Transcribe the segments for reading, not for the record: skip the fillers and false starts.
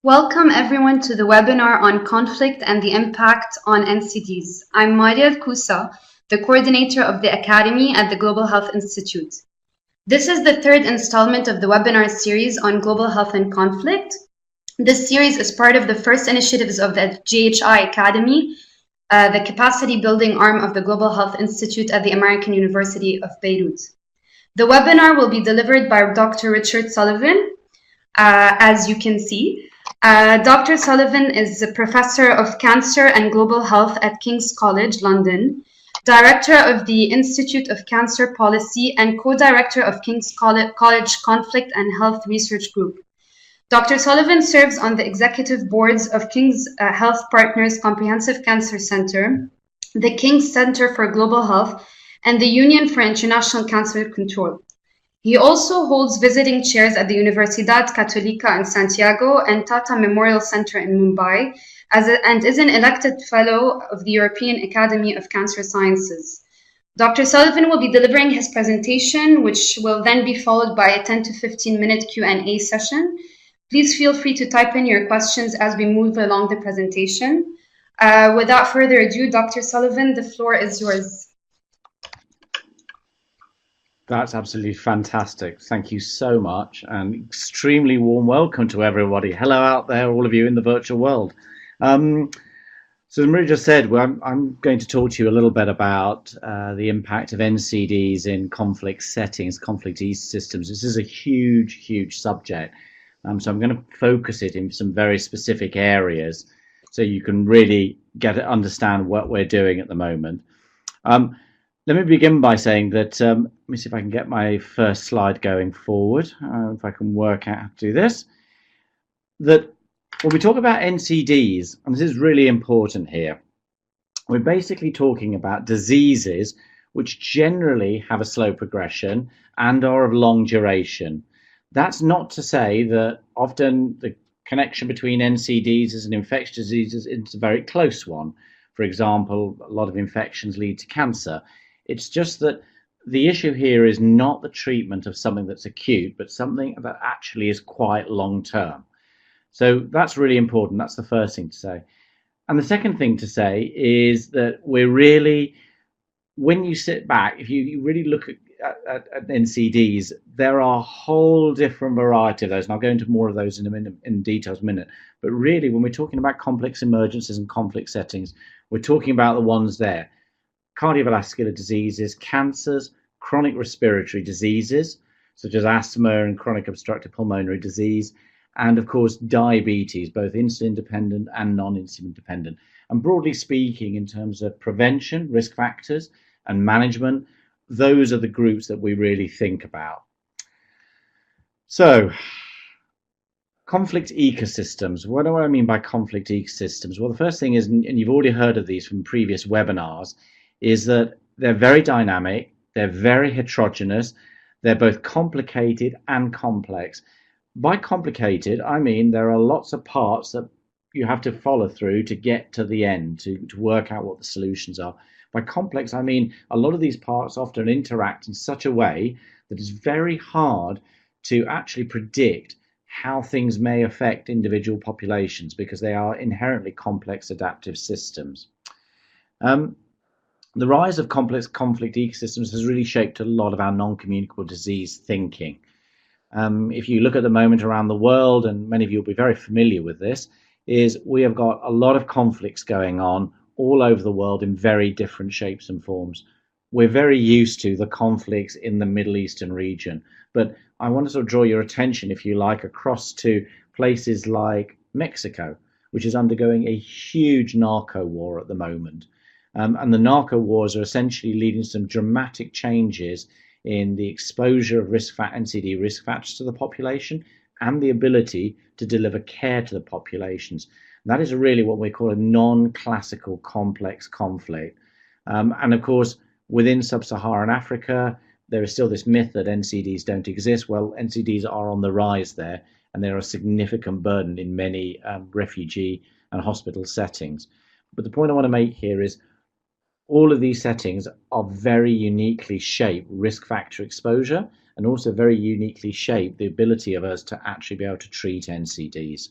Welcome everyone to the webinar on conflict and the impact on NCDs. I'm Maria Kusa, the coordinator of the Academy at the Global Health Institute. This is the third installment of the webinar series on global health and conflict. This series is part of the first initiatives of the GHI Academy, the capacity building arm of the Global Health Institute at the American University of Beirut. The webinar will be delivered by Dr. Richard Sullivan, as you can see. Dr. Sullivan is a professor of cancer and global health at King's College, London, director of the Institute of Cancer Policy, and co-director of King's College Conflict and Health Research Group. Dr. Sullivan serves on the executive boards of King's Health Partners Comprehensive Cancer Center, the King's Center for Global Health, and the Union for International Cancer Control. He also holds visiting chairs at the Universidad Católica in Santiago and Tata Memorial Center in Mumbai, and is an elected fellow of the European Academy of Cancer Sciences. Dr. Sullivan will be delivering his presentation, which will then be followed by a 10 to 15-minute Q&A session. Please feel free to type in your questions as we move along the presentation. Without further ado, Dr. Sullivan, the floor is yours. That's absolutely fantastic. Thank you so much, and extremely warm welcome to everybody. Hello out there, all of you in the virtual world. So as Maria just said, I'm going to talk to you a little bit about the impact of NCDs in conflict settings, conflict systems. This is a huge subject. So I'm going to focus it in some very specific areas so you can really understand what we're doing at the moment. Let me begin by saying that, let me see if I can get my first slide going forward, if I can work out how to do this, that when we talk about NCDs, and this is really important here, we're basically talking about diseases which generally have a slow progression and are of long duration. That's not to say that often the connection between NCDs and infectious diseases is a very close one. For example, a lot of infections lead to cancer. It's just that the issue here is not the treatment of something that's acute, but something that actually is quite long term. So that's really important. That's the first thing to say. And the second thing to say is that we're really, when you sit back, if you really look at NCDs, there are a whole different variety of those, and I'll go into more of those in details in a minute. But really, when we're talking about complex emergencies and conflict settings, we're talking about the ones there. Cardiovascular diseases, cancers, chronic respiratory diseases, such as asthma and chronic obstructive pulmonary disease, and of course diabetes, both insulin dependent and non-insulin dependent. And broadly speaking, in terms of prevention, risk factors, and management, those are the groups that we really think about. So, conflict ecosystems. What do I mean by conflict ecosystems? Well, the first thing is, and you've already heard of these from previous webinars, is that they're very dynamic, they're very heterogeneous, they're both complicated and complex. By complicated, I mean there are lots of parts that you have to follow through to get to the end, to work out what the solutions are. By complex, I mean a lot of these parts often interact in such a way that it's very hard to actually predict how things may affect individual populations because they are inherently complex adaptive systems. The rise of complex conflict ecosystems has really shaped a lot of our non-communicable disease thinking. If you look at the moment around the world, and many of you will be very familiar with this, is we have got a lot of conflicts going on all over the world in very different shapes and forms. We're very used to the conflicts in the Middle Eastern region, but I want to sort of draw your attention, if you like, across to places like Mexico, which is undergoing a huge narco war at the moment. And the narco wars are essentially leading to some dramatic changes in the exposure of NCD risk factors to the population and the ability to deliver care to the populations. And that is really what we call a non-classical complex conflict. And of course, within sub-Saharan Africa, there is still this myth that NCDs don't exist. Well, NCDs are on the rise there, and they're a significant burden in many refugee and hospital settings. But the point I want to make here is all of these settings are very uniquely shaped risk factor exposure and also very uniquely shape the ability of us to actually be able to treat NCDs.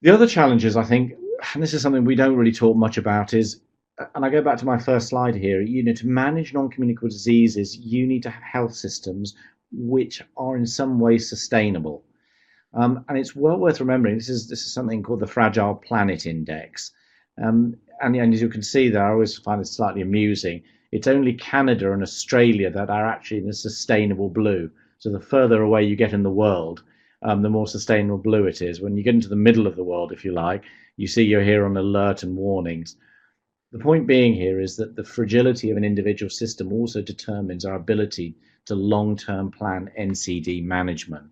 The other challenges, I think, and this is something we don't really talk much about, is, and I go back to my first slide here, to manage non-communicable diseases, you need to have health systems which are in some way sustainable. And it's well worth remembering, this is something called the Fragile Planet Index. And as you can see there, I always find it slightly amusing. It's only Canada and Australia that are actually in a sustainable blue. So the further away you get in the world, the more sustainable blue it is. When you get into the middle of the world, if you like, you see you're here on alert and warnings. The point being here is that the fragility of an individual system also determines our ability to long-term plan NCD management.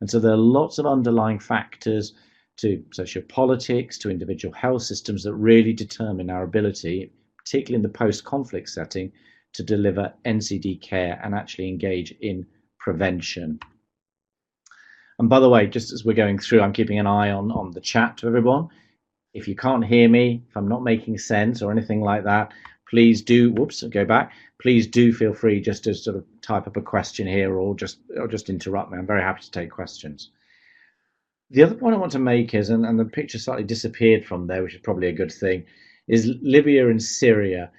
And so there are lots of underlying factors to sociopolitics, to individual health systems that really determine our ability, particularly in the post-conflict setting, to deliver NCD care and actually engage in prevention. And by the way, just as we're going through, I'm keeping an eye on the chat to everyone. If you can't hear me, if I'm not making sense or anything like that, please do, go back. Please do feel free just to sort of type up a question here or just interrupt me. I'm very happy to take questions. The other point I want to make is, and the picture slightly disappeared from there, which is probably a good thing, is Libya and Syria.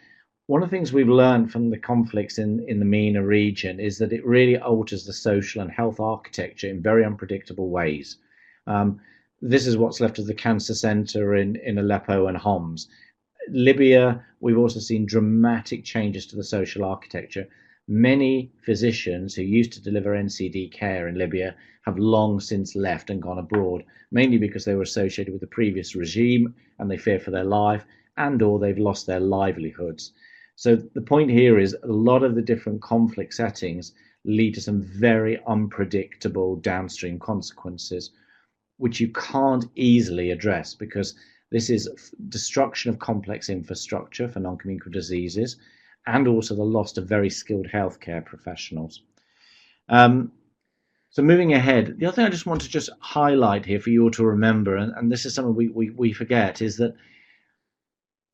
One of the things we've learned from the conflicts in the MENA region is that it really alters the social and health architecture in very unpredictable ways. This is what's left of the cancer center in Aleppo and Homs. Libya, we've also seen dramatic changes to the social architecture. Many physicians who used to deliver NCD care in Libya have long since left and gone abroad, mainly because they were associated with the previous regime and they fear for their life, and or they've lost their livelihoods. So the point here is a lot of the different conflict settings lead to some very unpredictable downstream consequences, which you can't easily address because this is destruction of complex infrastructure for non-communicable diseases and also the loss of very skilled healthcare professionals. So moving ahead, the other thing I just want to just highlight here for you all to remember, and this is something we forget, is that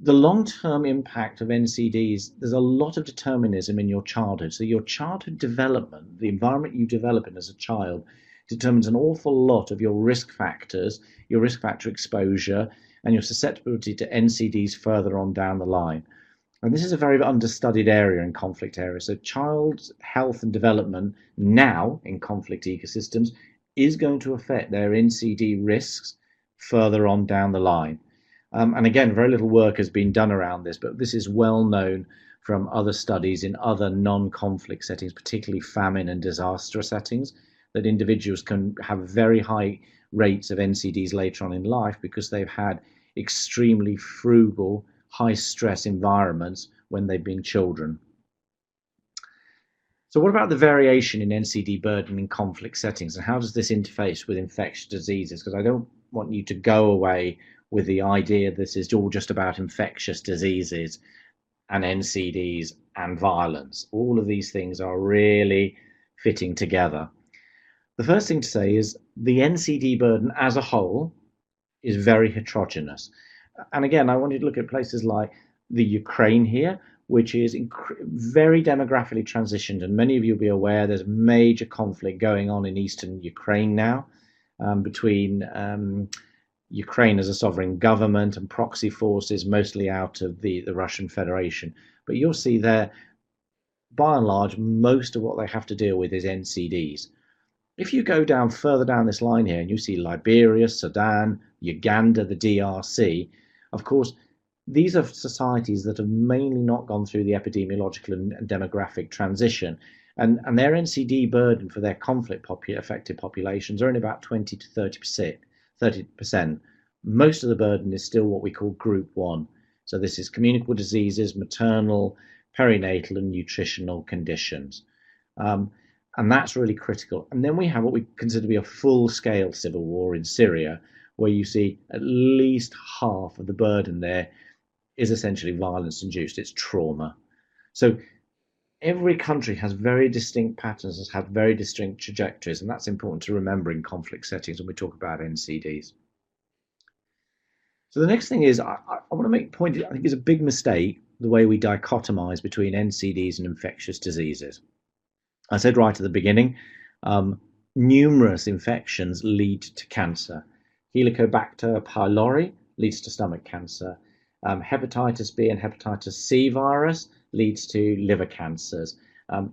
the long-term impact of NCDs, there's a lot of determinism in your childhood. So your childhood development, the environment you develop in as a child, determines an awful lot of your risk factors, your risk factor exposure, and your susceptibility to NCDs further on down the line. And this is a very understudied area in conflict areas. So child's health and development now in conflict ecosystems is going to affect their NCD risks further on down the line. And again, very little work has been done around this, but this is well known from other studies in other non-conflict settings, particularly famine and disaster settings, that individuals can have very high rates of NCDs later on in life because they've had extremely frugal, high-stress environments when they've been children. So what about the variation in NCD burden in conflict settings, and how does this interface with infectious diseases? Because I don't want you to go away with the idea this is all just about infectious diseases and NCDs and violence. All of these things are really fitting together. The first thing to say is the NCD burden as a whole is very heterogeneous. And again, I want you to look at places like the Ukraine here, which is very demographically transitioned. And many of you will be aware there's major conflict going on in eastern Ukraine now between Ukraine as a sovereign government and proxy forces, mostly out of the Russian Federation. But you'll see there, by and large, most of what they have to deal with is NCDs. If you go down further down this line here and you see Liberia, Sudan, Uganda, the DRC, of course, these are societies that have mainly not gone through the epidemiological and demographic transition. And their NCD burden for their conflict affected populations are only about 20 to 30%. Most of the burden is still what we call group 1. So this is communicable diseases, maternal, perinatal and nutritional conditions. And that's really critical. And then we have what we consider to be a full-scale civil war in Syria, where you see at least half of the burden there is essentially violence-induced. It's trauma. So every country has very distinct patterns, has had very distinct trajectories, and that's important to remember in conflict settings when we talk about NCDs. So the next thing is, I want to make a point, I think it's a big mistake, the way we dichotomize between NCDs and infectious diseases. I said right at the beginning, numerous infections lead to cancer. Helicobacter pylori leads to stomach cancer. Hepatitis B and hepatitis C virus leads to liver cancers.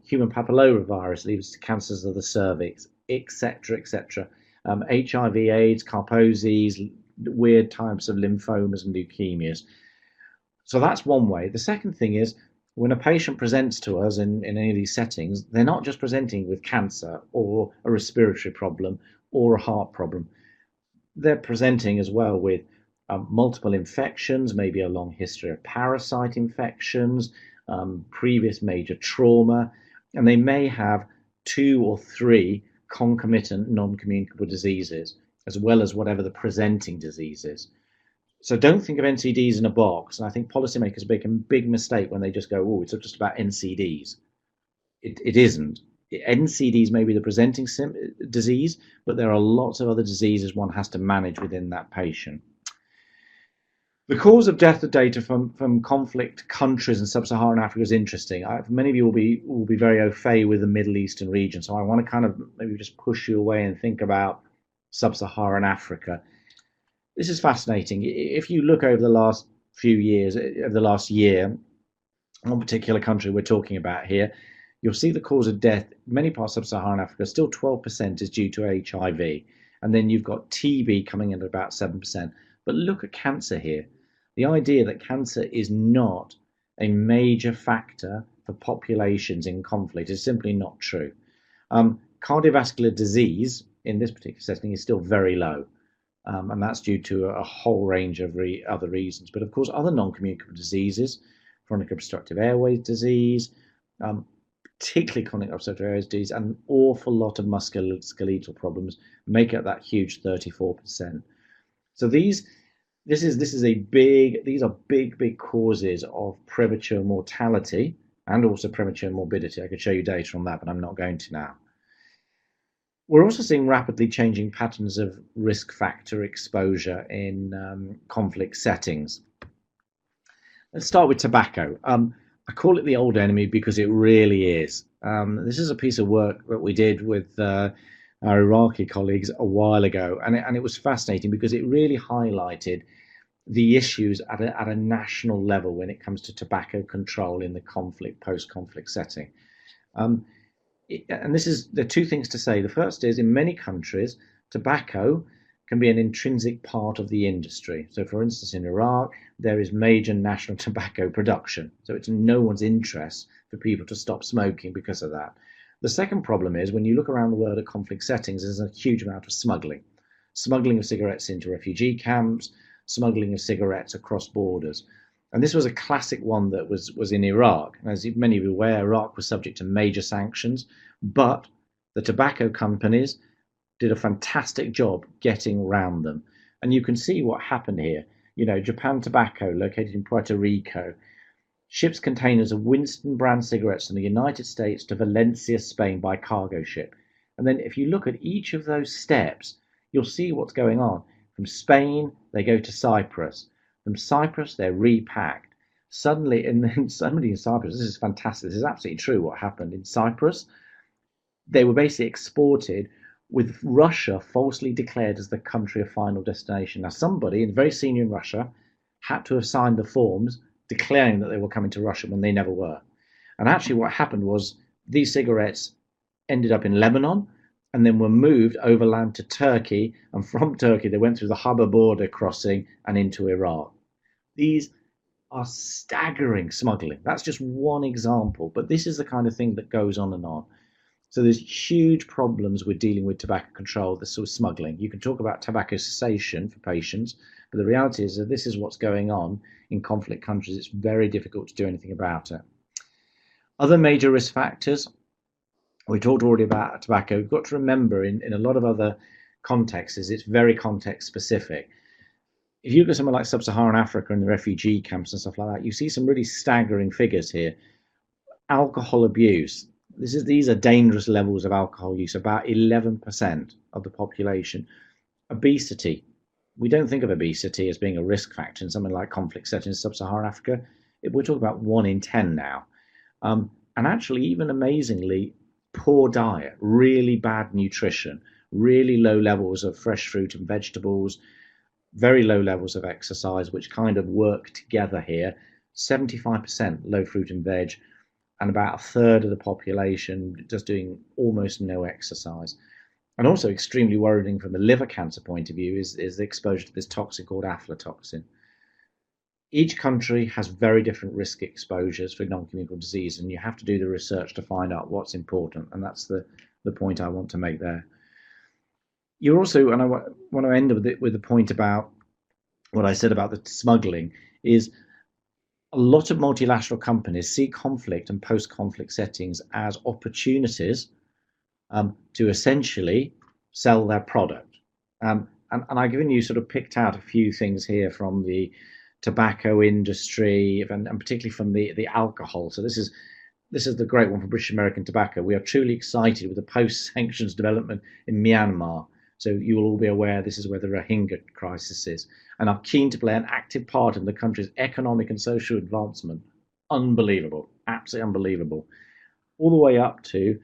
Human papillomavirus leads to cancers of the cervix, etc., etc. HIV/AIDS, Kaposi's, weird types of lymphomas and leukemias. So that's one way. The second thing is, when a patient presents to us in any of these settings, they're not just presenting with cancer or a respiratory problem or a heart problem. They're presenting as well with multiple infections, maybe a long history of parasite infections, previous major trauma, and they may have 2 or 3 concomitant non-communicable diseases, as well as whatever the presenting disease is. So don't think of NCDs in a box. And I think policymakers make a big mistake when they just go, oh, it's just about NCDs. It isn't. NCDs may be the presenting disease, but there are lots of other diseases one has to manage within that patient. The cause of death data from conflict countries in sub-Saharan Africa is interesting. Many of you will be very au fait with the Middle Eastern region, so I want to kind of maybe just push you away and think about sub-Saharan Africa. This is fascinating. If you look over the last few years, over the last year, one particular country we're talking about here, you'll see the cause of death in many parts of sub-Saharan Africa, still 12% is due to HIV. And then you've got TB coming in at about 7%. But look at cancer here. The idea that cancer is not a major factor for populations in conflict is simply not true. Cardiovascular disease in this particular setting is still very low. And that's due to a whole range of other reasons. But of course, other non-communicable diseases, chronic obstructive airways disease, particularly chronic obstructive airways disease, and an awful lot of musculoskeletal problems make up that huge 34%. So these are big causes of premature mortality and also premature morbidity. I could show you data on that, but I'm not going to now. We're also seeing rapidly changing patterns of risk factor exposure in conflict settings. Let's start with tobacco. I call it the old enemy because it really is. This is a piece of work that we did with our Iraqi colleagues a while ago, and it was fascinating because it really highlighted the issues at a national level when it comes to tobacco control in the post-conflict setting. And there are 2 things to say. The first is, in many countries, tobacco can be an intrinsic part of the industry. So, for instance, in Iraq, there is major national tobacco production. So it's in no one's interest for people to stop smoking because of that. The second problem is, when you look around the world at conflict settings, there's a huge amount of smuggling. Smuggling of cigarettes into refugee camps, smuggling of cigarettes across borders. And this was a classic one that was in Iraq. As many of you are aware, Iraq was subject to major sanctions, but the tobacco companies did a fantastic job getting around them. And you can see what happened here. You know, Japan Tobacco, located in Puerto Rico, ships containers of Winston brand cigarettes from the United States to Valencia, Spain by cargo ship. And then if you look at each of those steps, you'll see what's going on. From Spain, they go to Cyprus. From Cyprus, they're repacked. Suddenly in Cyprus, this is fantastic. This is absolutely true what happened in Cyprus. They were basically exported with Russia falsely declared as the country of final destination. Now, somebody very senior in Russia had to have signed the forms declaring that they were coming to Russia when they never were. And actually what happened was these cigarettes ended up in Lebanon and then were moved overland to Turkey. And from Turkey, they went through the Habba border crossing and into Iraq. These are staggering smuggling. That's just one example, but this is the kind of thing that goes on and on. So there's huge problems with dealing with tobacco control, this sort of smuggling. You can talk about tobacco cessation for patients, but the reality is that this is what's going on in conflict countries. It's very difficult to do anything about it. Other major risk factors, we talked already about tobacco. We've got to remember in a lot of other contexts, it's very context specific. If you look at somewhere like sub-Saharan Africa and the refugee camps and stuff like that, you see some really staggering figures here. Alcohol abuse. These are dangerous levels of alcohol use, about 11% of the population. Obesity. We don't think of obesity as being a risk factor in something like conflict settings in sub-Saharan Africa. We're talking about 1 in 10 now. And actually, even amazingly, poor diet, really bad nutrition, really low levels of fresh fruit and vegetables, very low levels of exercise, which kind of work together here. 75% low fruit and veg, and about a third of the population just doing almost no exercise. And also extremely worrying from a liver cancer point of view is the exposure to this toxin called aflatoxin. Each country has very different risk exposures for non-communicable disease, and you have to do the research to find out what's important, and that's the point I want to make there. You're also, and I want to end with the point about what I said about the smuggling, is a lot of multilateral companies see conflict and post-conflict settings as opportunities to essentially sell their product. And I've given you sort of picked out a few things here from the tobacco industry and particularly from the alcohol. So this is the great one for British American Tobacco. We are truly excited with the post-sanctions development in Myanmar. So you will all be aware this is where the Rohingya crisis is, and are keen to play an active part in the country's economic and social advancement. Unbelievable, absolutely unbelievable. All the way up to,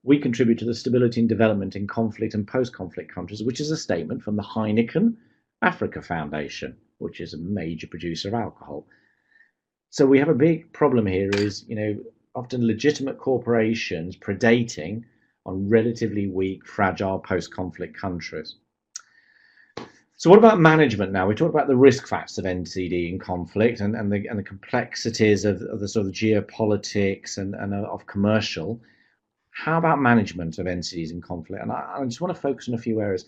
we contribute to the stability and development in conflict and post-conflict countries, which is a statement from the Heineken Africa Foundation, which is a major producer of alcohol. So we have a big problem here is, often legitimate corporations predating on relatively weak, fragile post-conflict countries. So what about management now? We talked about the risk factors of NCD in conflict and the complexities of the sort of geopolitics and of commercial. How about management of NCDs in conflict? And I just want to focus on a few areas.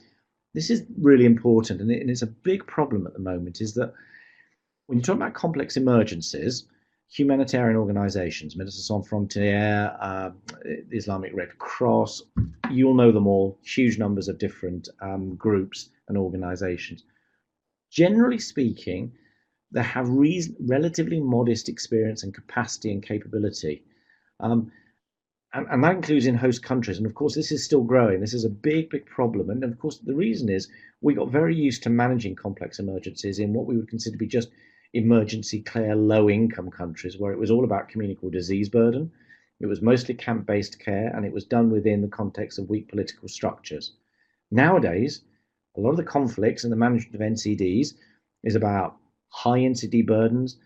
This is really important, and it's a big problem at the moment, is that when you talk about complex emergencies, humanitarian organizations, Médecins Sans Frontières, the Islamic Red Cross, you'll know them all, huge numbers of different groups and organizations. Generally speaking, they have relatively modest experience and capacity and capability. And that includes in host countries. And of course, this is still growing. This is a big, big problem. And of course, the reason is we got very used to managing complex emergencies in what we would consider to be just emergency care, low-income countries, where it was all about communicable disease burden. It was mostly camp-based care, and it was done within the context of weak political structures. Nowadays, a lot of the conflicts and the management of NCDs is about high NCD burdens,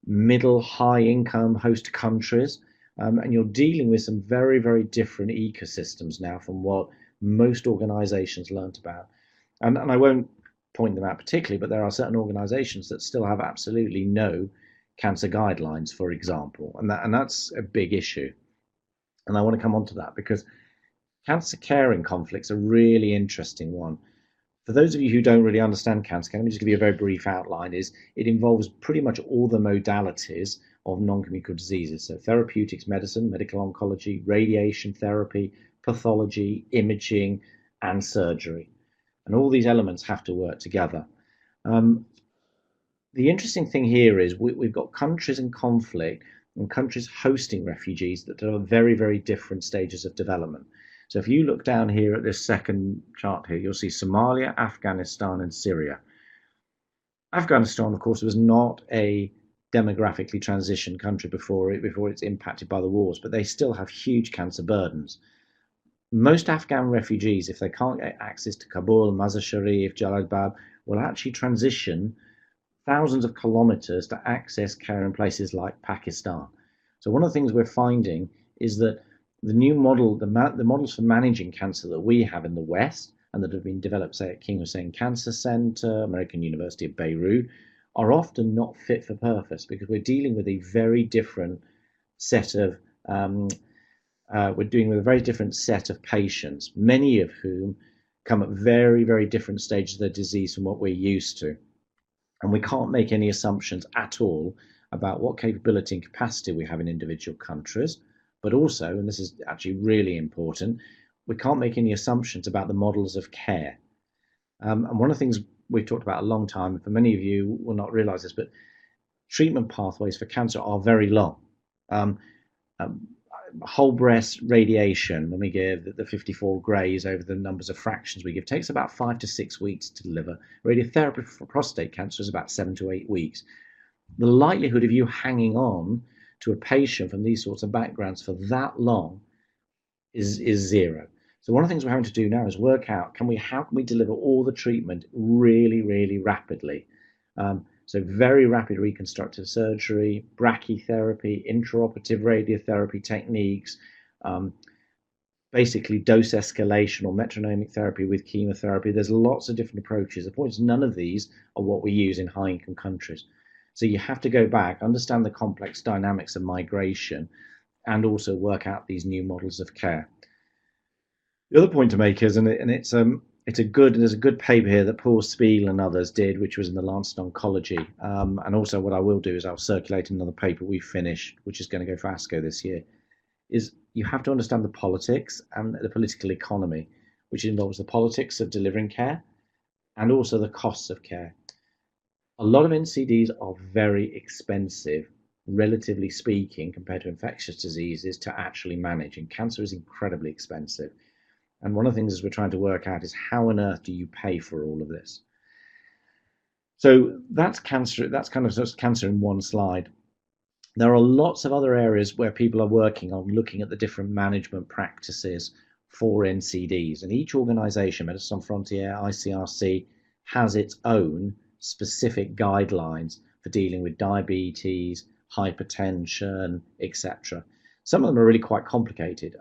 middle, high-income host countries, and you're dealing with some very, very different ecosystems now from what most organizations learnt about. And I won't point them out particularly, but there are certain organizations that still have absolutely no cancer guidelines, for example, and that's a big issue. And I want to come on to that because cancer care in conflict's a really interesting one. For those of you who don't really understand cancer care, let me just give you a very brief outline. It involves pretty much all the modalities of non-communicable diseases. So therapeutics, medicine, medical oncology, radiation therapy, pathology, imaging, and surgery. And all these elements have to work together. The interesting thing here is we've got countries in conflict and countries hosting refugees that are very, very different stages of development. So if you look down here at this second chart here, you'll see Somalia, Afghanistan, and Syria. Afghanistan, of course, was not a demographically transitioned country before it's impacted by the wars, but they still have huge cancer burdens. Most Afghan refugees, if they can't get access to Kabul, Mazar Sharif, Jalalabad, will actually transition thousands of kilometers to access care in places like Pakistan. So one of the things we're finding is that the new model, the models for managing cancer that we have in the West and that have been developed, say, at King Hussein Cancer Center, American University of Beirut, are often not fit for purpose because we're dealing with a very different set of patients, many of whom come at very, very different stages of their disease from what we're used to. And we can't make any assumptions at all about what capability and capacity we have in individual countries, but also, and this is actually really important, we can't make any assumptions about the models of care. And one of the things we've talked about a long time, for many of you will not realize this, but treatment pathways for cancer are very long. Whole breast radiation, when we give the 54 grays over the numbers of fractions we give, takes about 5 to 6 weeks to deliver. Radiotherapy for prostate cancer is about 7 to 8 weeks. The likelihood of you hanging on to a patient from these sorts of backgrounds for that long is zero. So one of the things we're having to do now is work out, how can we deliver all the treatment really, really rapidly? So very rapid reconstructive surgery, brachytherapy, intraoperative radiotherapy techniques, basically dose escalation or metronomic therapy with chemotherapy. There's lots of different approaches. The point is none of these are what we use in high-income countries. So you have to go back, understand the complex dynamics of migration, and also work out these new models of care. The other point to make is, there's a good paper here that Paul Spiel and others did, which was in the Lancet Oncology. And also what I will do is I'll circulate another paper we finished, which is going to go for ASCO this year, is you have to understand the politics and the political economy, which involves the politics of delivering care and also the costs of care. A lot of NCDs are very expensive, relatively speaking, compared to infectious diseases to actually manage, and cancer is incredibly expensive. And one of the things we're trying to work out is how on earth do you pay for all of this? So that's cancer. That's kind of just cancer in one slide. There are lots of other areas where people are working on looking at the different management practices for NCDs. And each organization, Médecins Sans Frontières, ICRC, has its own specific guidelines for dealing with diabetes, hypertension, etc. Some of them are really quite complicated.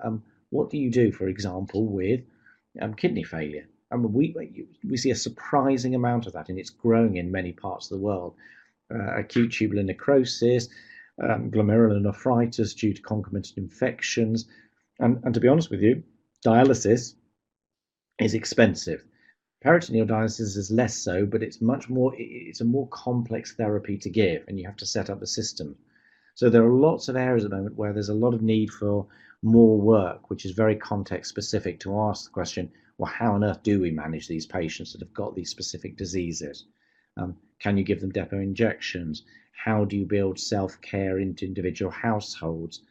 What do you do, for example, with kidney failure? I mean, we see a surprising amount of that, and it's growing in many parts of the world. Acute tubular necrosis, glomerulonephritis due to concomitant infections, and to be honest with you, dialysis is expensive. Peritoneal dialysis is less so, but it's a more complex therapy to give, and you have to set up the system. So there are lots of areas at the moment where there's a lot of need for more work, which is very context specific, to ask the question, well, how on earth do we manage these patients that have got these specific diseases? Can you give them depot injections? How do you build self-care into individual households?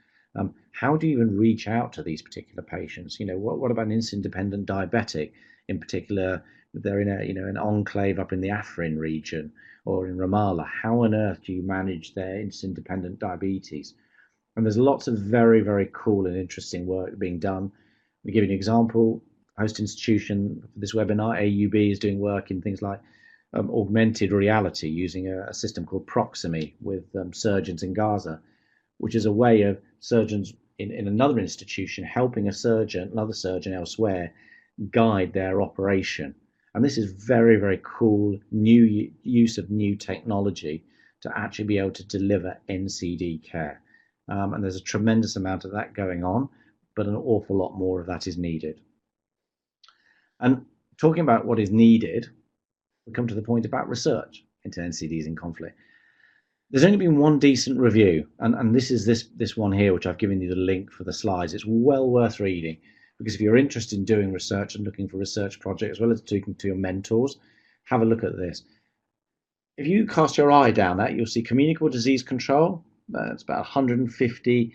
How do you even reach out to these particular patients? What about an insulin-dependent diabetic? In particular, they're in an enclave up in the Afrin region or in Ramallah. How on earth do you manage their insulin-dependent diabetes? And there's lots of very, very cool and interesting work being done. I'll give you an example. Host institution for this webinar, AUB, is doing work in things like augmented reality using a system called Proximy with surgeons in Gaza, which is a way of surgeons in another institution helping another surgeon elsewhere guide their operation. And this is very, very cool new use of new technology to actually be able to deliver NCD care. And there's a tremendous amount of that going on, but an awful lot more of that is needed. And talking about what is needed, we come to the point about research into NCDs in conflict. There's only been one decent review, and this is this one here, which I've given you the link for the slides. It's well worth reading, because if you're interested in doing research and looking for research projects, as well as talking to your mentors, have a look at this. If you cast your eye down that, you'll see communicable disease control. It's about 150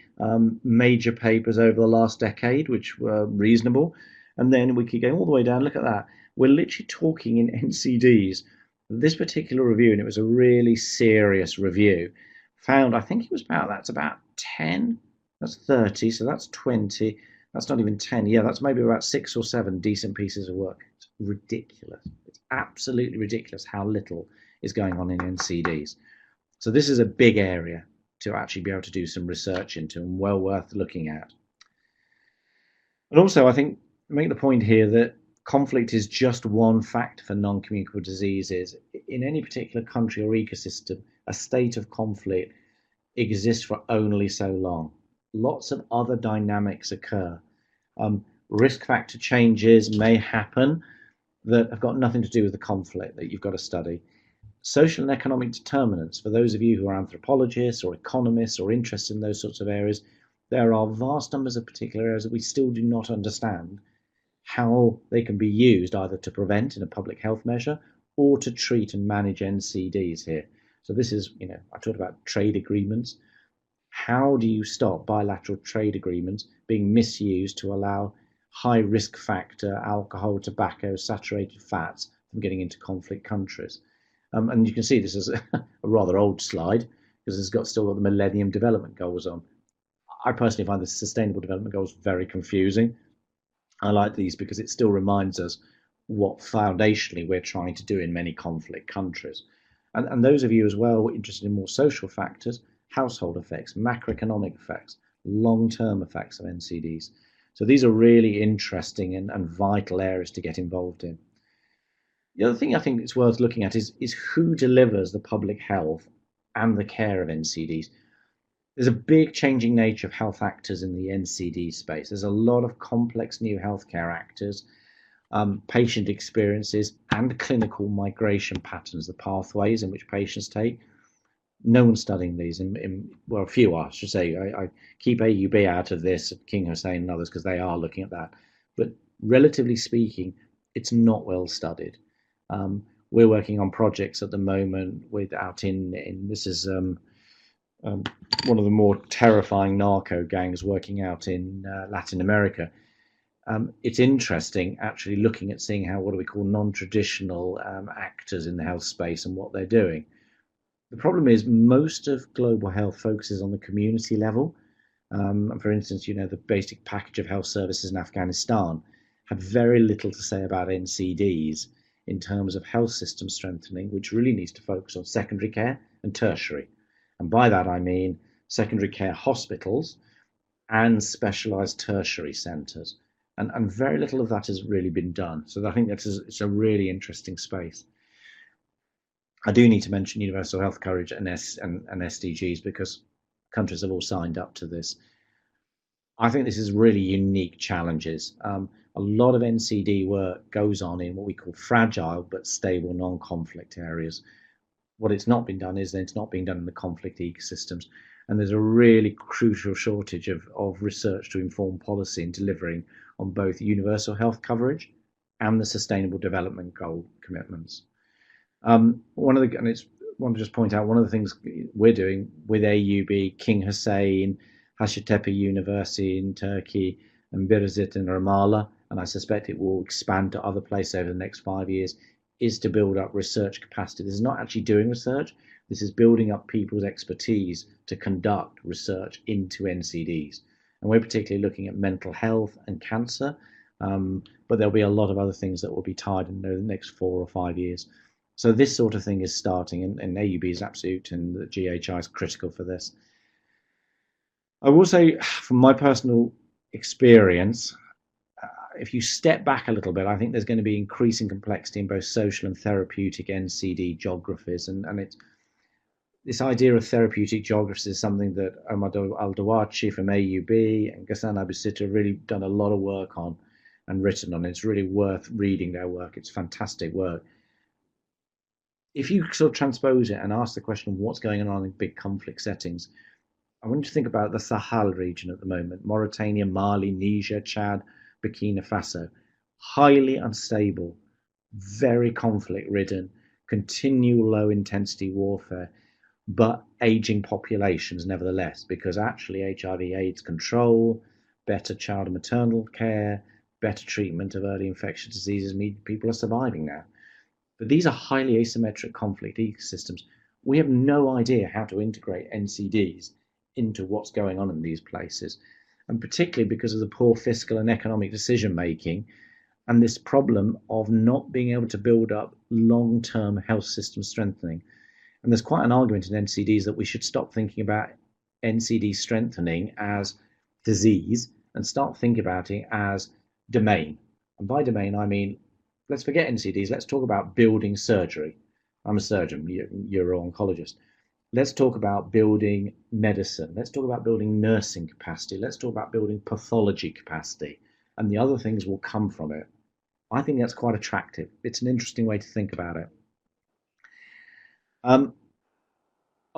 major papers over the last decade, which were reasonable. And then we keep going all the way down. Look at that. We're literally talking in NCDs. This particular review, and it was a really serious review, found, I think it was that's about 10, that's 30, so that's 20, that's not even 10. Yeah, that's maybe about 6 or 7 decent pieces of work. It's ridiculous. It's absolutely ridiculous how little is going on in NCDs. So this is a big area to actually be able to do some research into, and well worth looking at. And also, I think, make the point here that conflict is just one factor for non-communicable diseases. In any particular country or ecosystem, a state of conflict exists for only so long. Lots of other dynamics occur. Risk factor changes may happen that have got nothing to do with the conflict that you've got to study. Social and economic determinants, for those of you who are anthropologists or economists or interested in those sorts of areas, there are vast numbers of particular areas that we still do not understand how they can be used either to prevent in a public health measure or to treat and manage NCDs here. So this is, I talked about trade agreements. How do you stop bilateral trade agreements being misused to allow high risk factor alcohol, tobacco, saturated fats from getting into conflict countries? And you can see this is a rather old slide because it's still got the Millennium Development Goals on. I personally find the Sustainable Development Goals very confusing. I like these because it still reminds us what foundationally we're trying to do in many conflict countries. And those of you as well interested in more social factors, household effects, macroeconomic effects, long-term effects of NCDs. So these are really interesting and vital areas to get involved in. The other thing I think it's worth looking at is who delivers the public health and the care of NCDs. There's a big changing nature of health actors in the NCD space. There's a lot of complex new healthcare actors, patient experiences, and clinical migration patterns, the pathways in which patients take. No one's studying these. Well, a few are, I should say. I keep AUB out of this, King Hussein and others, because they are looking at that. But relatively speaking, it's not well studied. We're working on projects at the moment with out in this is one of the more terrifying narco gangs working out in Latin America. It's interesting actually looking at seeing how, what do we call, non-traditional actors in the health space and what they're doing. The problem is most of global health focuses on the community level. For instance, you know, the basic package of health services in Afghanistan had very little to say about NCDs in terms of health system strengthening, which really needs to focus on secondary care and tertiary. And by that I mean secondary care hospitals and specialized tertiary centers. And very little of that has really been done. So I think it's a really interesting space. I do need to mention universal health coverage and SDGs because countries have all signed up to this. I think this is really unique challenges. A lot of NCD work goes on in what we call fragile but stable non-conflict areas. What it's not been done is that it's not being done in the conflict ecosystems. And there's a really crucial shortage of research to inform policy and delivering on both universal health coverage and the Sustainable Development Goal commitments. Want to just point out one of the things we're doing with AUB, King Hussein, Hashitepe University in Turkey, and Birzeit in Ramallah, and I suspect it will expand to other places over the next 5 years, is to build up research capacity. This is not actually doing research. This is building up people's expertise to conduct research into NCDs. And we're particularly looking at mental health and cancer, but there'll be a lot of other things that will be tied in the next 4 or 5 years. So this sort of thing is starting, and AUB is absolute, and the GHI is critical for this. I will say, from my personal experience, if you step back a little bit, I think there's going to be increasing complexity in both social and therapeutic NCD geographies. And it's this idea of therapeutic geographies is something that Omar Al-Dawachi from AUB and Ghassan Abu Sitta have really done a lot of work on and written on. It's really worth reading their work. It's fantastic work. If you sort of transpose it and ask the question of what's going on in big conflict settings, I want you to think about the Sahel region at the moment: Mauritania, Mali, Niger, Chad, Burkina Faso. Highly unstable, very conflict-ridden, continual low-intensity warfare, but aging populations nevertheless, because actually HIV/AIDS control, better child and maternal care, better treatment of early infectious diseases mean people are surviving now. But these are highly asymmetric conflict ecosystems. We have no idea how to integrate NCDs into what's going on in these places, and particularly because of the poor fiscal and economic decision making and this problem of not being able to build up long-term health system strengthening. And there's quite an argument in NCDs that we should stop thinking about NCD strengthening as disease and start thinking about it as domain. And by domain, I mean, let's forget NCDs. Let's talk about building surgery. I'm a surgeon, uro-oncologist. Let's talk about building medicine. Let's talk about building nursing capacity. Let's talk about building pathology capacity. And the other things will come from it. I think that's quite attractive. It's an interesting way to think about it. A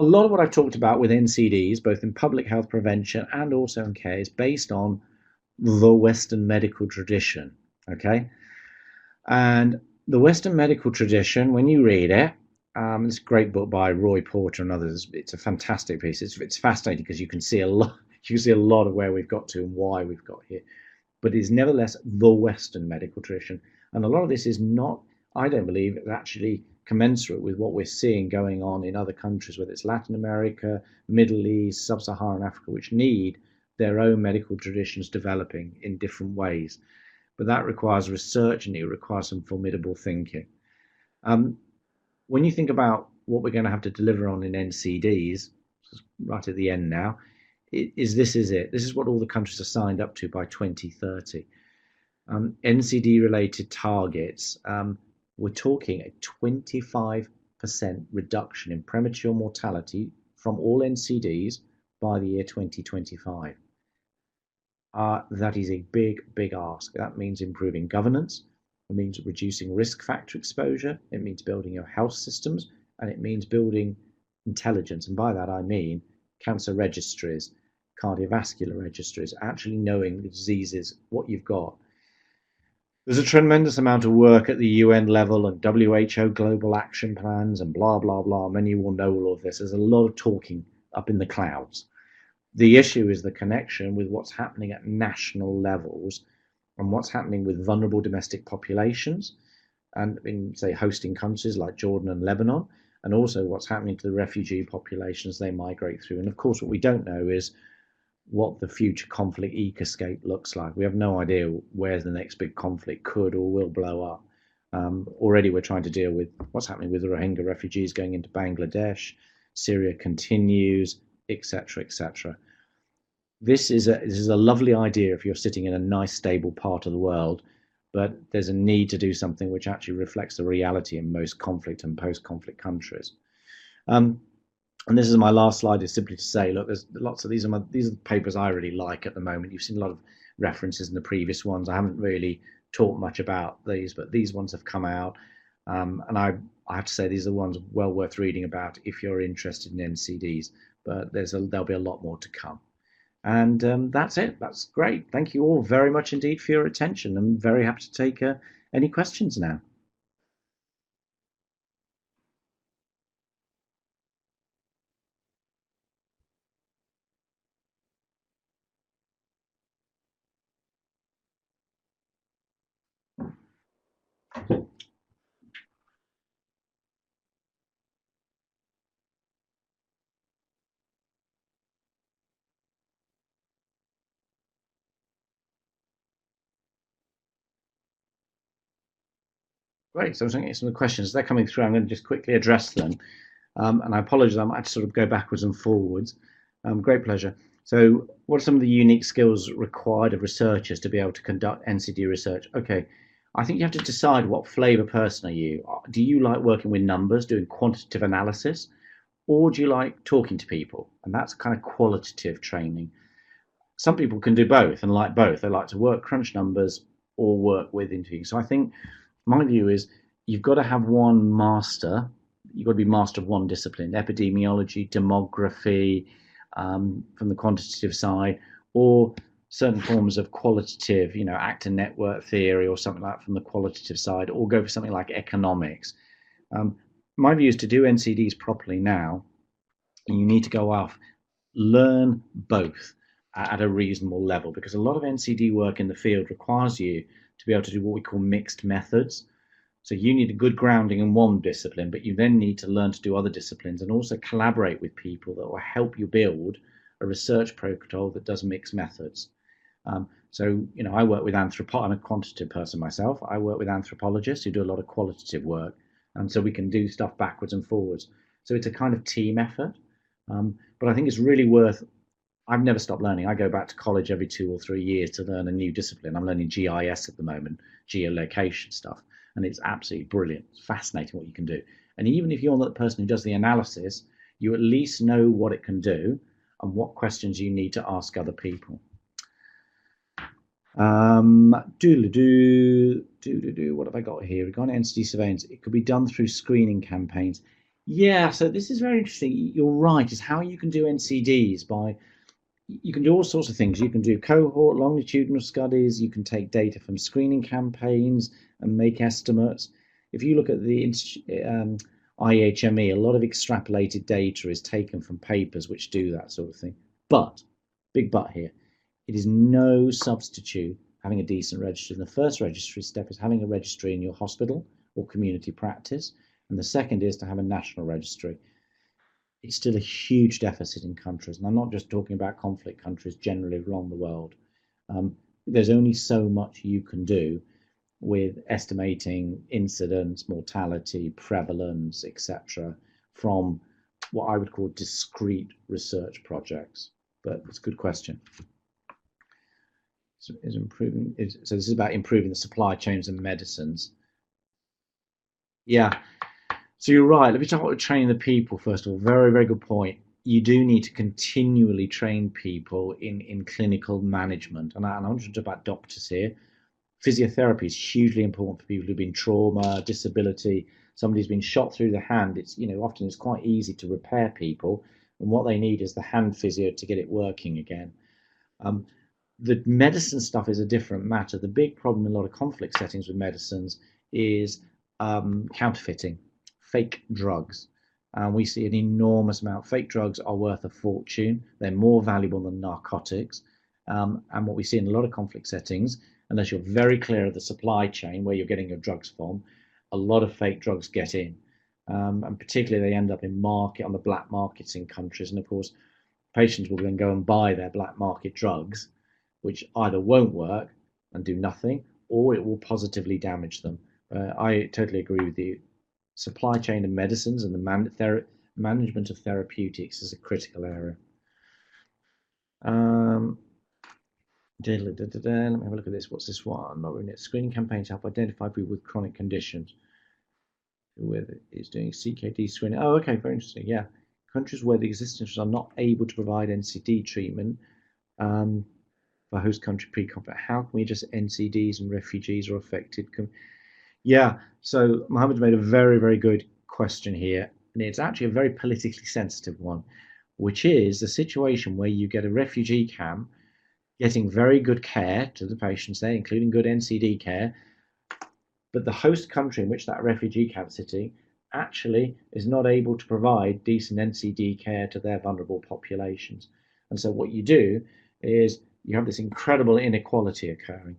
lot of what I've talked about with NCDs, both in public health prevention and also in care, is based on the Western medical tradition, okay? And the Western medical tradition, when you read it, it's a great book by Roy Porter and others. It's a fantastic piece. It's fascinating because you can see a lot of where we've got to and why we've got here. But it is nevertheless the Western medical tradition. And a lot of this is not, I don't believe, actually commensurate with what we're seeing going on in other countries, whether it's Latin America, Middle East, Sub-Saharan Africa, which need their own medical traditions developing in different ways. but that requires research and it requires some formidable thinking. When you think about what we're going to have to deliver on in NCDs, right at the end now, this is it. This is what all the countries are signed up to by 2030. NCD related targets, we're talking a 25% reduction in premature mortality from all NCDs by the year 2025. That is a big ask. That means improving governance. It means reducing risk factor exposure. It means building your health systems, and it means building intelligence. And by that, I mean cancer registries, cardiovascular registries, actually knowing the diseases, what you've got. There's a tremendous amount of work at the UN level and WHO global action plans and blah, blah, blah. Many will know all of this. There's a lot of talking up in the clouds. The issue is the connection with what's happening at national levels and what's happening with vulnerable domestic populations and in, say, hosting countries like Jordan and Lebanon, and also what's happening to the refugee populations they migrate through. And of course, what we don't know is what the future conflict ecoscape looks like. We have no idea where the next big conflict could or will blow up. Already we're trying to deal with what's happening with the Rohingya refugees going into Bangladesh. Syria continues, etc., etc. This is a lovely idea if you're sitting in a nice, stable part of the world, but there's a need to do something which actually reflects the reality in most conflict and post-conflict countries. And this is my last slide, is simply to say, look, there's lots of these are the papers I really like at the moment. You've seen a lot of references in the previous ones. I haven't really talked much about these, but these ones have come out. And I have to say these are ones well worth reading about if you're interested in NCDs, but there'll be a lot more to come. And that's it. That's great. Thank you all very much indeed for your attention. I'm very happy to take any questions now. Great. So I'm looking at some of the questions. They're coming through. I'm going to just quickly address them. And I apologize. I might sort of go backwards and forwards. Great pleasure. So what are some of the unique skills required of researchers to be able to conduct NCD research? Okay. I think you have to decide what flavor person are you. Do you like working with numbers, doing quantitative analysis, or do you like talking to people? And that's kind of qualitative training. Some people can do both and like both. They like to work, crunch numbers, or work with interviewing. So I think my view is you've got to have one master. You've got to be master of one discipline: epidemiology, demography, from the quantitative side, or certain forms of qualitative, actor network theory or something like that from the qualitative side, or go for something like economics. My view is to do NCDs properly now, you need to go off, learn both at a reasonable level, because a lot of NCD work in the field requires you to be able to do what we call mixed methods. So you need a good grounding in one discipline, but you then need to learn to do other disciplines and also collaborate with people that will help you build a research protocol that does mixed methods. So, I work with I'm a quantitative person myself. I work with anthropologists who do a lot of qualitative work. And so we can do stuff backwards and forwards. So it's a kind of team effort. But I think it's really I've never stopped learning. I go back to college every 2 or 3 years to learn a new discipline. I'm learning GIS at the moment, geolocation stuff. And it's absolutely brilliant. It's fascinating what you can do. And even if you're not the person who does the analysis, you at least know what it can do and what questions you need to ask other people. What have I got here? We've got NCD surveillance. It could be done through screening campaigns. Yeah, so this is very interesting. You're right, is how you can do NCDs you can do all sorts of things. You can do cohort, longitudinal studies. You can take data from screening campaigns and make estimates. If you look at the IHME, a lot of extrapolated data is taken from papers which do that sort of thing. But, big but here, it is no substitute having a decent registry. And the first registry step is having a registry in your hospital or community practice. And the second is to have a national registry. It's still a huge deficit in countries. And I'm not just talking about conflict countries generally around the world. there's only so much you can do with estimating incidence, mortality, prevalence, etc., from what I would call discrete research projects. But it's a good question. So this is about improving the supply chains and medicines. Yeah, so you're right. Let me talk about training the people first of all. Very, very good point. You do need to continually train people in clinical management. And I want to talk about doctors here. Physiotherapy is hugely important for people who've been trauma, disability, somebody's been shot through the hand. It's, often it's quite easy to repair people, and what they need is the hand physio to get it working again. The medicine stuff is a different matter. The big problem in a lot of conflict settings with medicines is counterfeiting, fake drugs. We see an enormous amount. Fake drugs are worth a fortune. They're more valuable than narcotics. And what we see in a lot of conflict settings, unless you're very clear of the supply chain where you're getting your drugs from, a lot of fake drugs get in. And particularly they end up on the black markets in countries. And of course, patients will then go and buy their black market drugs, which either won't work and do nothing, or it will positively damage them. I totally agree with you. Supply chain of medicines and the management of therapeutics is a critical area. Let me have a look at this. What's this one? Not really. Screening campaign to help identify people with chronic conditions. Is doing CKD screening. Oh, okay, very interesting. Yeah, countries where the existing are not able to provide NCD treatment for host country pre-conflict. How can we address NCDs and refugees are affected? Yeah, so Mohammed made a very, very good question here, and it's actually a very politically sensitive one, which is the situation where you get a refugee camp getting very good care to the patients there, including good NCD care, but the host country in which that refugee camp is sitting actually is not able to provide decent NCD care to their vulnerable populations. And so what you do is you have this incredible inequality occurring.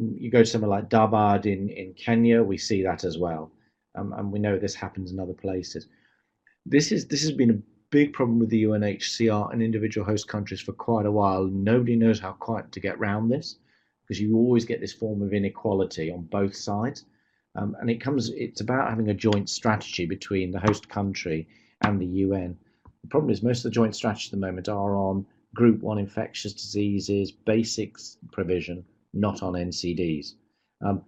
You go to somewhere like Dabad in Kenya, we see that as well. And we know this happens in other places. This has been a big problem with the UNHCR and individual host countries for quite a while. Nobody knows how quite to get around this, because you always get this form of inequality on both sides. And it's about having a joint strategy between the host country and the UN. The problem is most of the joint strategies at the moment are on Group 1 infectious diseases, basics provision, not on NCDs. And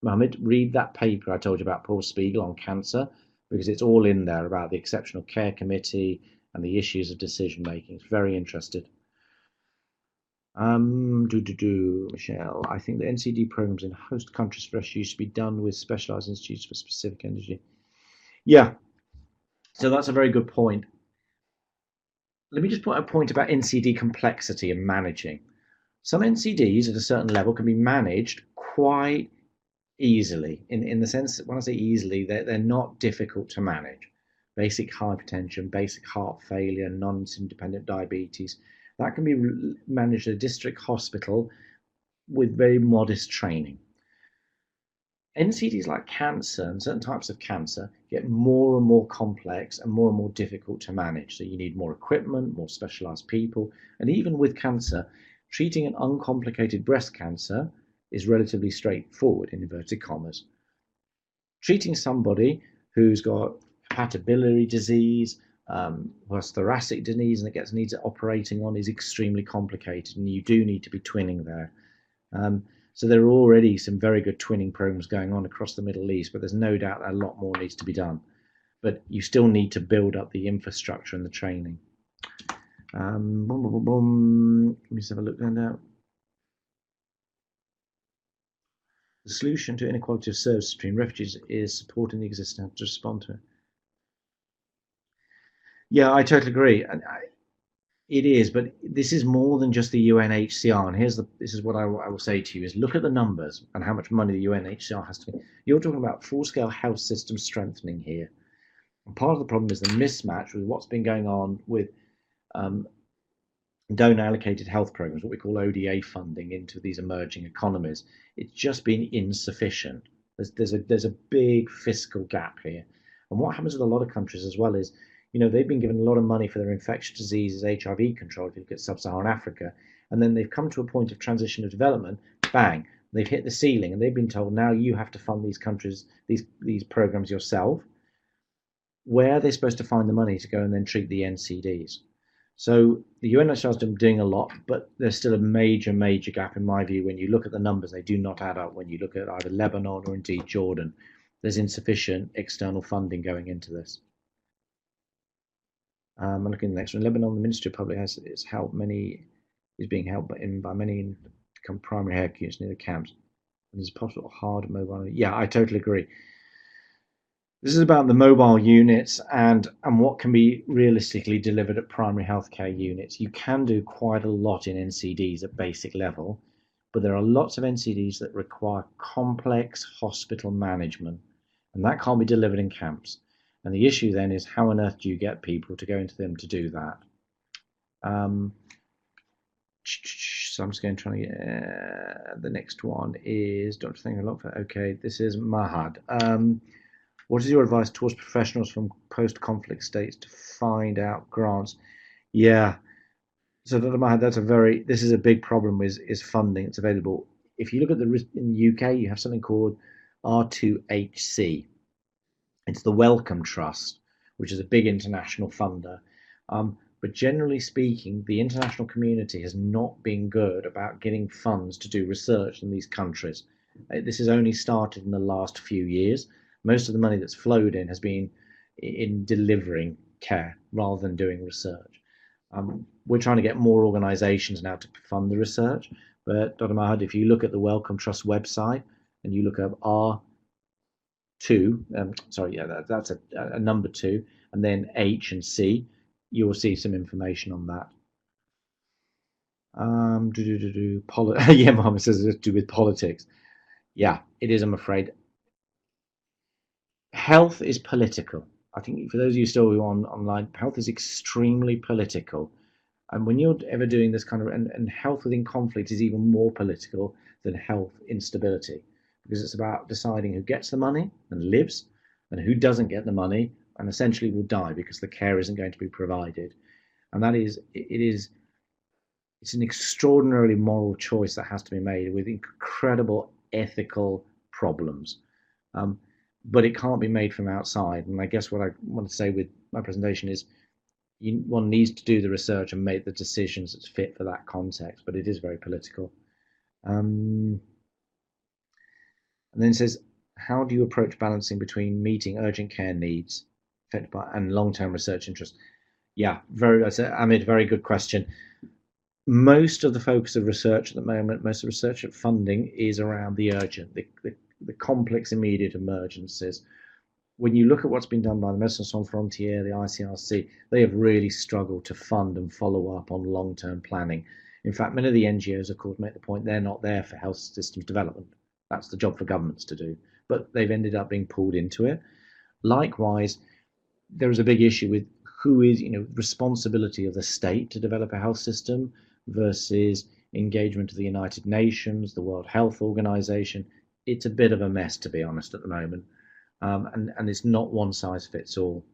Mohammed, read that paper I told you about, Paul Spiegel, on cancer, because it's all in there about the Exceptional Care Committee and the issues of decision making. It's very interested. Michelle, I think the NCD programs in host countries for refugees should be done with specialized institutes for specific energy. Yeah, so that's a very good point. Let me just put a point about NCD complexity and managing. Some NCDs at a certain level can be managed quite easily, in the sense that when I say easily, they're not difficult to manage. Basic hypertension, basic heart failure, non-independent diabetes, that can be managed at a district hospital with very modest training. NCDs like cancer and certain types of cancer get more and more complex and more difficult to manage. So you need more equipment, more specialized people. And even with cancer, treating an uncomplicated breast cancer is relatively straightforward, in inverted commas. Treating somebody who's got hepatobiliary disease, who has thoracic disease and that needs operating on is extremely complicated, and you do need to be twinning there. So there are already some very good twinning programs going on across the Middle East, but there's no doubt that a lot more needs to be done. But you still need to build up the infrastructure and the training. Let me just have a look now. The solution to inequality of service between refugees is supporting the existing to respond to it. Yeah, I totally agree. And it is, but this is more than just the UNHCR. And this is what I will say to you: is look at the numbers and how much money the UNHCR has to. You're talking about full-scale health system strengthening here. And part of the problem is the mismatch with what's been going on with donor allocated health programs, what we call ODA funding into these emerging economies. It's just been insufficient. There's a big fiscal gap here. And what happens with a lot of countries as well is, they've been given a lot of money for their infectious diseases, HIV control, if you look at sub-Saharan Africa, and then they've come to a point of transition of development, bang, they've hit the ceiling, and they've been told now you have to fund these countries, these programs yourself. Where are they supposed to find the money to go and then treat the NCDs? So the UNHCR has been doing a lot, but there's still a major, major gap in my view. When you look at the numbers, they do not add up. When you look at either Lebanon or indeed Jordan, there's insufficient external funding going into this. I'm looking at the next one. Lebanon, the Ministry of Public Health is being helped by many primary health units near the camps. And there's possible hard mobile. Yeah, I totally agree. This is about the mobile units and what can be realistically delivered at primary healthcare units. You can do quite a lot in NCDs at basic level, but there are lots of NCDs that require complex hospital management, and that can't be delivered in camps. And the issue then is, how on earth do you get people to go into them to do that? So I'm just going to try to get the next one is Dr. Thingalopha. Okay, this is Mahad. What is your advice towards professionals from post-conflict states to find out grants? Yeah, so Dr. Mahad, this is a big problem is funding. It's available. If you look at in the UK, you have something called R2HC. It's the Wellcome Trust, which is a big international funder. But generally speaking, the international community has not been good about getting funds to do research in these countries. This has only started in the last few years. Most of the money that's flowed in has been in delivering care rather than doing research. We're trying to get more organizations now to fund the research. But Dr. Mahad, if you look at the Wellcome Trust website and you look up R2, that's a number 2, and then H and C, you will see some information on that. Yeah, Mohammed says it's to do with politics. Yeah, it is, I'm afraid. Health is political. I think for those of you still online, health is extremely political. And when you're ever doing this kind of, and health within conflict is even more political than health instability, because it's about deciding who gets the money and lives and who doesn't get the money and essentially will die because the care isn't going to be provided. And it's an extraordinarily moral choice that has to be made with incredible ethical problems. But it can't be made from outside. And I guess what I want to say with my presentation is one needs to do the research and make the decisions that's fit for that context, but it is very political. And then it says, how do you approach balancing between meeting urgent care needs and long-term research interests? Yeah, Amit, very good question. Most of the focus of research at the moment, most of research funding is around the urgent, the complex immediate emergencies. When you look at what's been done by the Médecins Sans Frontières, the ICRC, they have really struggled to fund and follow up on long-term planning. In fact, many of the NGOs, of course, make the point they're not there for health systems development. That's the job for governments to do. But they've ended up being pulled into it. Likewise, there is a big issue with who is, responsibility of the state to develop a health system versus engagement of the United Nations, the World Health Organization. It's a bit of a mess, to be honest, at the moment. And it's not one size fits all.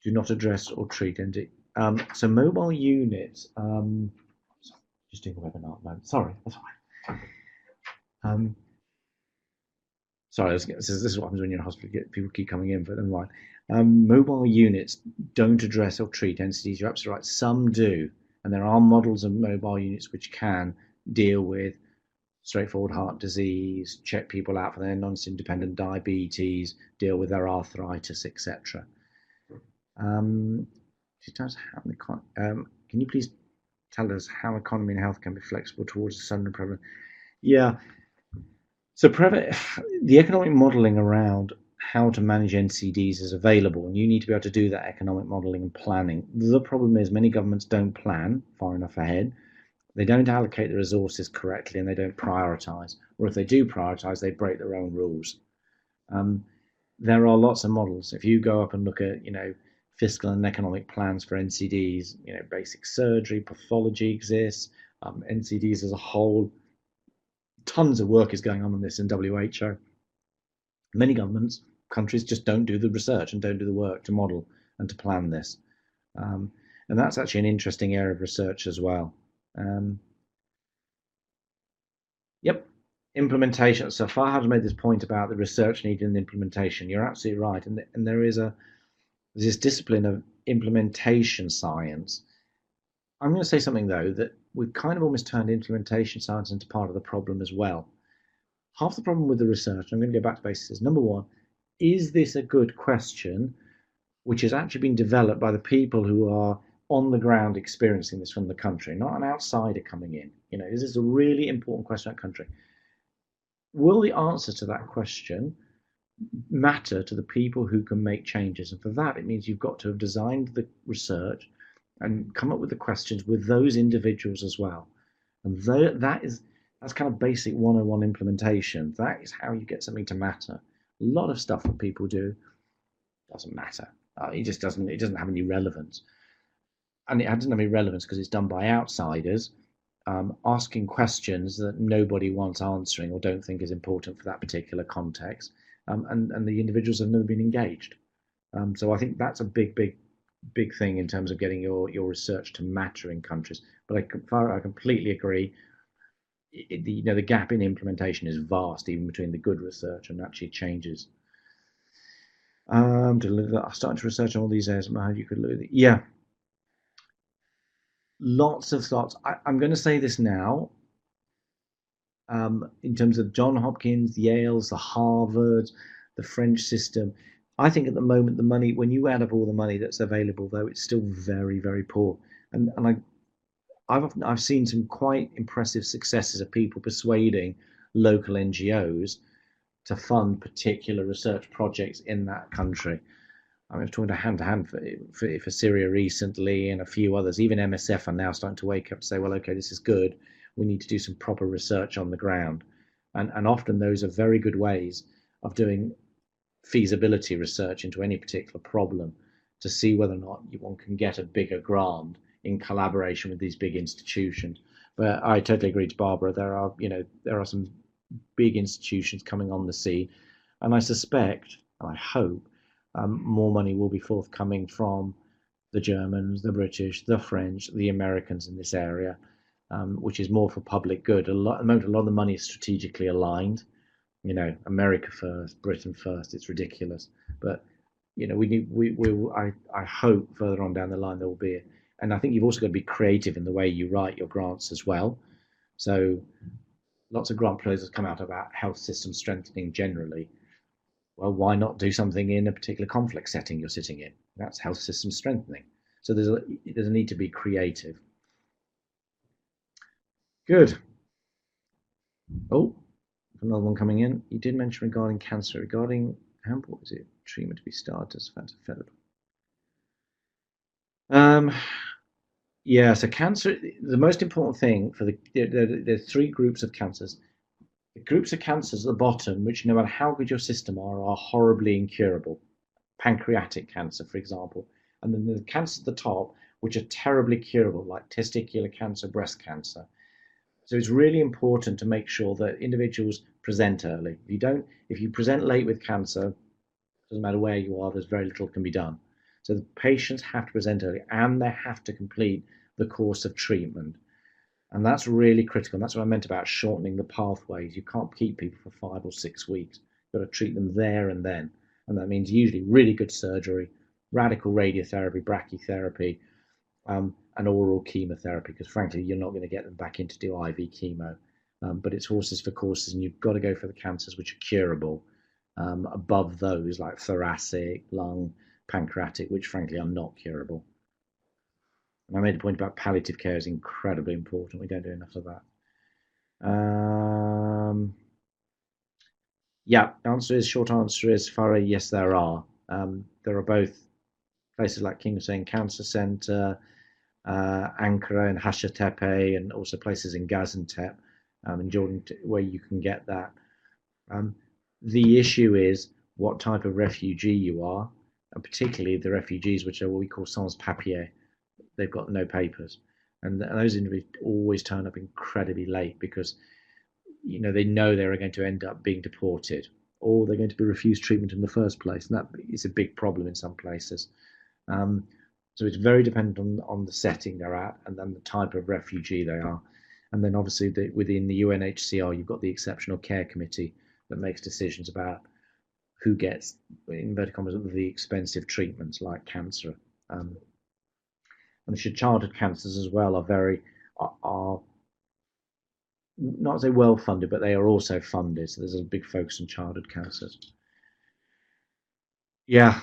Do not address or treat ND. So mobile units, just doing a webinar at the moment. Sorry, that's fine. Sorry, this is what happens when you're in hospital. People keep coming in, but never mind. Mobile units don't address or treat NCDs. You're absolutely right. Some do, and there are models of mobile units which can deal with straightforward heart disease, check people out for their non-independent diabetes, deal with their arthritis, etc. Can you please tell us how economy and health can be flexible towards the sudden prevalence? Yeah. So the economic modelling around how to manage NCDs is available, and you need to be able to do that economic modelling and planning. The problem is many governments don't plan far enough ahead. They don't allocate the resources correctly, and they don't prioritise. Or if they do prioritise, they break their own rules. There are lots of models. If you go up and look at, fiscal and economic plans for NCDs, basic surgery, pathology exists, NCDs as a whole. Tons of work is going on this in WHO. Many countries just don't do the research and don't do the work to model and to plan this. And that's actually an interesting area of research as well. Yep, implementation. So Farhad made this point about the research needed in the implementation. You're absolutely right. And there is this discipline of implementation science. I'm going to say something, though, that we've kind of almost turned implementation science into part of the problem as well. Half the problem with the research, I'm going to go back to basics, is number one, is this a good question which has actually been developed by the people who are on the ground experiencing this from the country, not an outsider coming in? Is this a really important question in that country? Will the answer to that question matter to the people who can make changes? And for that, it means you've got to have designed the research and come up with the questions with those individuals as well. And that's kind of basic 101 implementation. That is how you get something to matter. A lot of stuff that people do doesn't matter. It doesn't have any relevance. And it doesn't have any relevance because it's done by outsiders, asking questions that nobody wants answering or don't think is important for that particular context. And the individuals have never been engaged. So I think that's a big thing in terms of getting your research to matter in countries. But I completely agree. The gap in implementation is vast, even between the good research and actually changes. I'm starting to research on all these areas. How you could look at it. Yeah, lots of thoughts. I'm going to say this now. In terms of John Hopkins, the Yales, the Harvard, the French system, I think at the moment the money, when you add up all the money that's available, though, it's still very, very poor. And I've seen some quite impressive successes of people persuading local NGOs to fund particular research projects in that country. I was talking to hand for Syria recently, and a few others. Even MSF are now starting to wake up and say, well, okay, this is good. We need to do some proper research on the ground. And often those are very good ways of doing feasibility research into any particular problem to see whether or not one can get a bigger grant in collaboration with these big institutions. But I totally agree to Barbara. There are some big institutions coming on the scene, and I suspect, and I hope, more money will be forthcoming from the Germans, the British, the French, the Americans in this area, which is more for public good. At the moment, a lot of the money is strategically aligned. America first, Britain first. It's ridiculous, but I hope further on down the line there will be. And I think you've also got to be creative in the way you write your grants as well. So lots of grant proposals come out about health system strengthening generally. Well, why not do something in a particular conflict setting you're sitting in? That's health system strengthening. So there's a need to be creative. Good. Oh, another one coming in. You did mention regarding cancer, regarding how important is it treatment to be started as available? Yeah, so cancer, the most important thing for there's three groups of cancers. The groups of cancers at the bottom, which no matter how good your system are horribly incurable. Pancreatic cancer, for example. And then the cancers at the top, which are terribly curable, like testicular cancer, breast cancer. So it's really important to make sure that individuals present early. If you present late with cancer, doesn't matter where you are, there's very little can be done. So the patients have to present early, and they have to complete the course of treatment. And that's really critical. And that's what I meant about shortening the pathways. You can't keep people for 5 or 6 weeks. You've got to treat them there and then. And that means usually really good surgery, radical radiotherapy, brachytherapy, and oral chemotherapy, because frankly, you're not going to get them back in to do IV chemo. But it's horses for courses, and you've got to go for the cancers which are curable above those like thoracic, lung, pancreatic, which frankly are not curable. And I made a point about palliative care is incredibly important. We don't do enough of that. Yeah, short answer is, Farah, yes, there are. There are both places like King Hussein Cancer Center, Ankara and Hashtatepe, and also places in Gaziantep in Jordan where you can get that. The issue is what type of refugee you are, and particularly the refugees which are what we call sans papier. They've got no papers, and those individuals always turn up incredibly late because they know they're going to end up being deported, or they're going to be refused treatment in the first place, and that is a big problem in some places. So it's very dependent on the setting they're at and then the type of refugee they are. And then obviously within the UNHCR, you've got the Exceptional Care Committee that makes decisions about who gets, in inverted commas, the expensive treatments like cancer. And the childhood cancers as well are not say well funded, but they are also funded. So there's a big focus on childhood cancers. Yeah,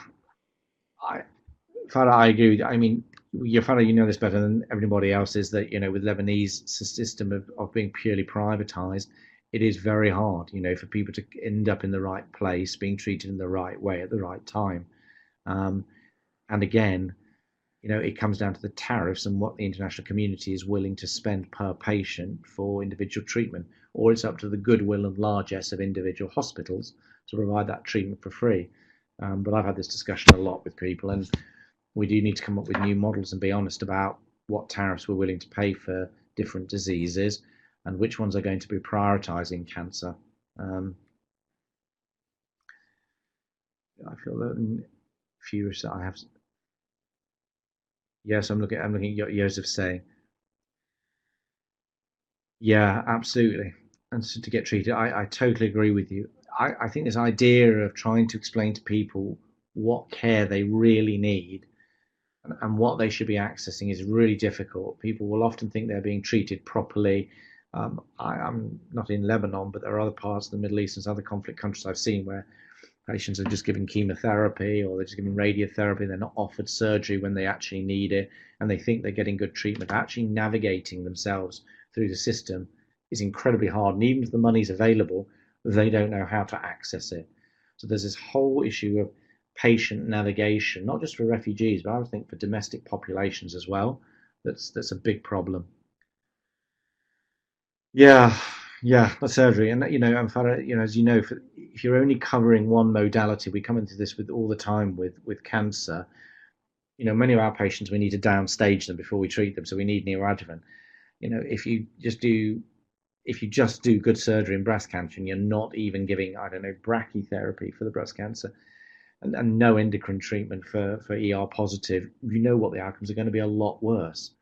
Farah, I agree with you. I mean, Farah, you know this better than everybody else, is that, with Lebanese system of being purely privatized, it is very hard, for people to end up in the right place, being treated in the right way at the right time. And again, it comes down to the tariffs and what the international community is willing to spend per patient for individual treatment, or it's up to the goodwill and largesse of individual hospitals to provide that treatment for free. But I've had this discussion a lot with people, and we do need to come up with new models and be honest about what tariffs we're willing to pay for different diseases and which ones are going to be prioritizing cancer. I feel that furious that I have. Yes, I'm looking at Joseph saying. Yeah, absolutely. And so to get treated, I totally agree with you. I think this idea of trying to explain to people what care they really need and what they should be accessing is really difficult. People will often think they're being treated properly. I'm not in Lebanon, but there are other parts of the Middle East and other conflict countries I've seen where patients are just given chemotherapy or they're just given radiotherapy. They're not offered surgery when they actually need it, and they think they're getting good treatment. Actually navigating themselves through the system is incredibly hard, and even if the money's available, they don't know how to access it. So there's this whole issue of patient navigation, not just for refugees, but I would think for domestic populations as well. That's a big problem. Yeah, the surgery, and and Farah, as you know, if you're only covering one modality, we come into this with all the time with cancer. Many of our patients, we need to downstage them before we treat them, so we need neoadjuvant. If you just do good surgery in breast cancer and you're not even giving, I don't know, brachytherapy for the breast cancer and no endocrine treatment for ER positive, what the outcomes are going to be a lot worse.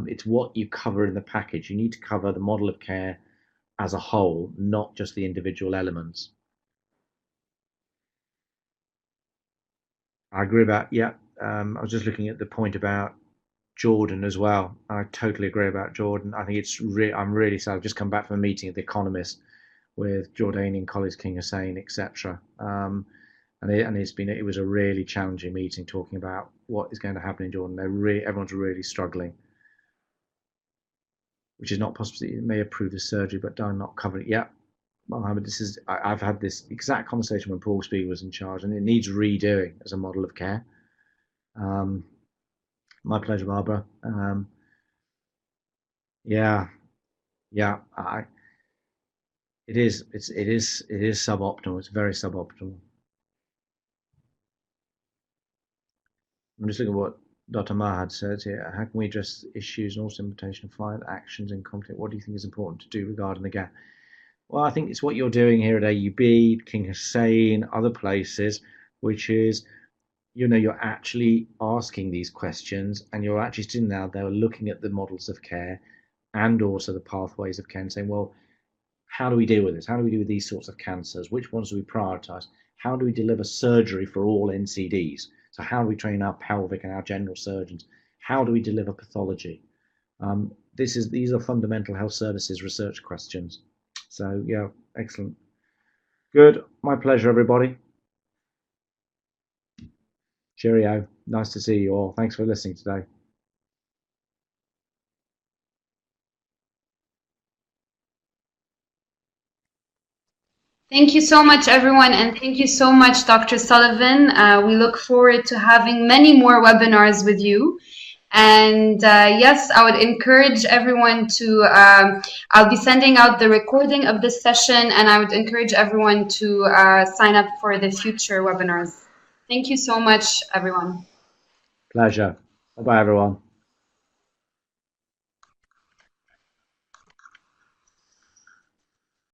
It's what you cover in the package. You need to cover the model of care as a whole, not just the individual elements. I agree about, I was just looking at the point about Jordan as well. I totally agree about Jordan. I think I'm really sad. I've just come back from a meeting at The Economist with Jordanian colleagues, King Hussein, etc. And it was a really challenging meeting, talking about what is going to happen in Jordan. Everyone's really struggling, which is not possible. It may approve the surgery, but not cover it. Yeah, Mohammed, I've had this exact conversation when Paul Speed was in charge, and it needs redoing as a model of care. My pleasure, Barbara. Yeah, it is suboptimal. It's very suboptimal. I'm just looking at what Dr. Mahad says here. How can we address issues and also implementation of find actions in conflict? What do you think is important to do regarding the gap? Well, I think it's what you're doing here at AUB, King Hussein, other places, which is, you're actually asking these questions and you're actually sitting out there looking at the models of care and also the pathways of care and saying, well, how do we deal with this? How do we deal with these sorts of cancers? Which ones do we prioritize? How do we deliver surgery for all NCDs? So how do we train our pelvic and our general surgeons? How do we deliver pathology? These are fundamental health services research questions. So yeah, excellent. Good. My pleasure, everybody. Cheerio. Nice to see you all. Thanks for listening today. Thank you so much, everyone, and thank you so much, Dr. Sullivan. We look forward to having many more webinars with you. And yes, I would encourage everyone to, I'll be sending out the recording of this session, and I would encourage everyone to sign up for the future webinars. Thank you so much, everyone. Pleasure. Bye-bye, everyone.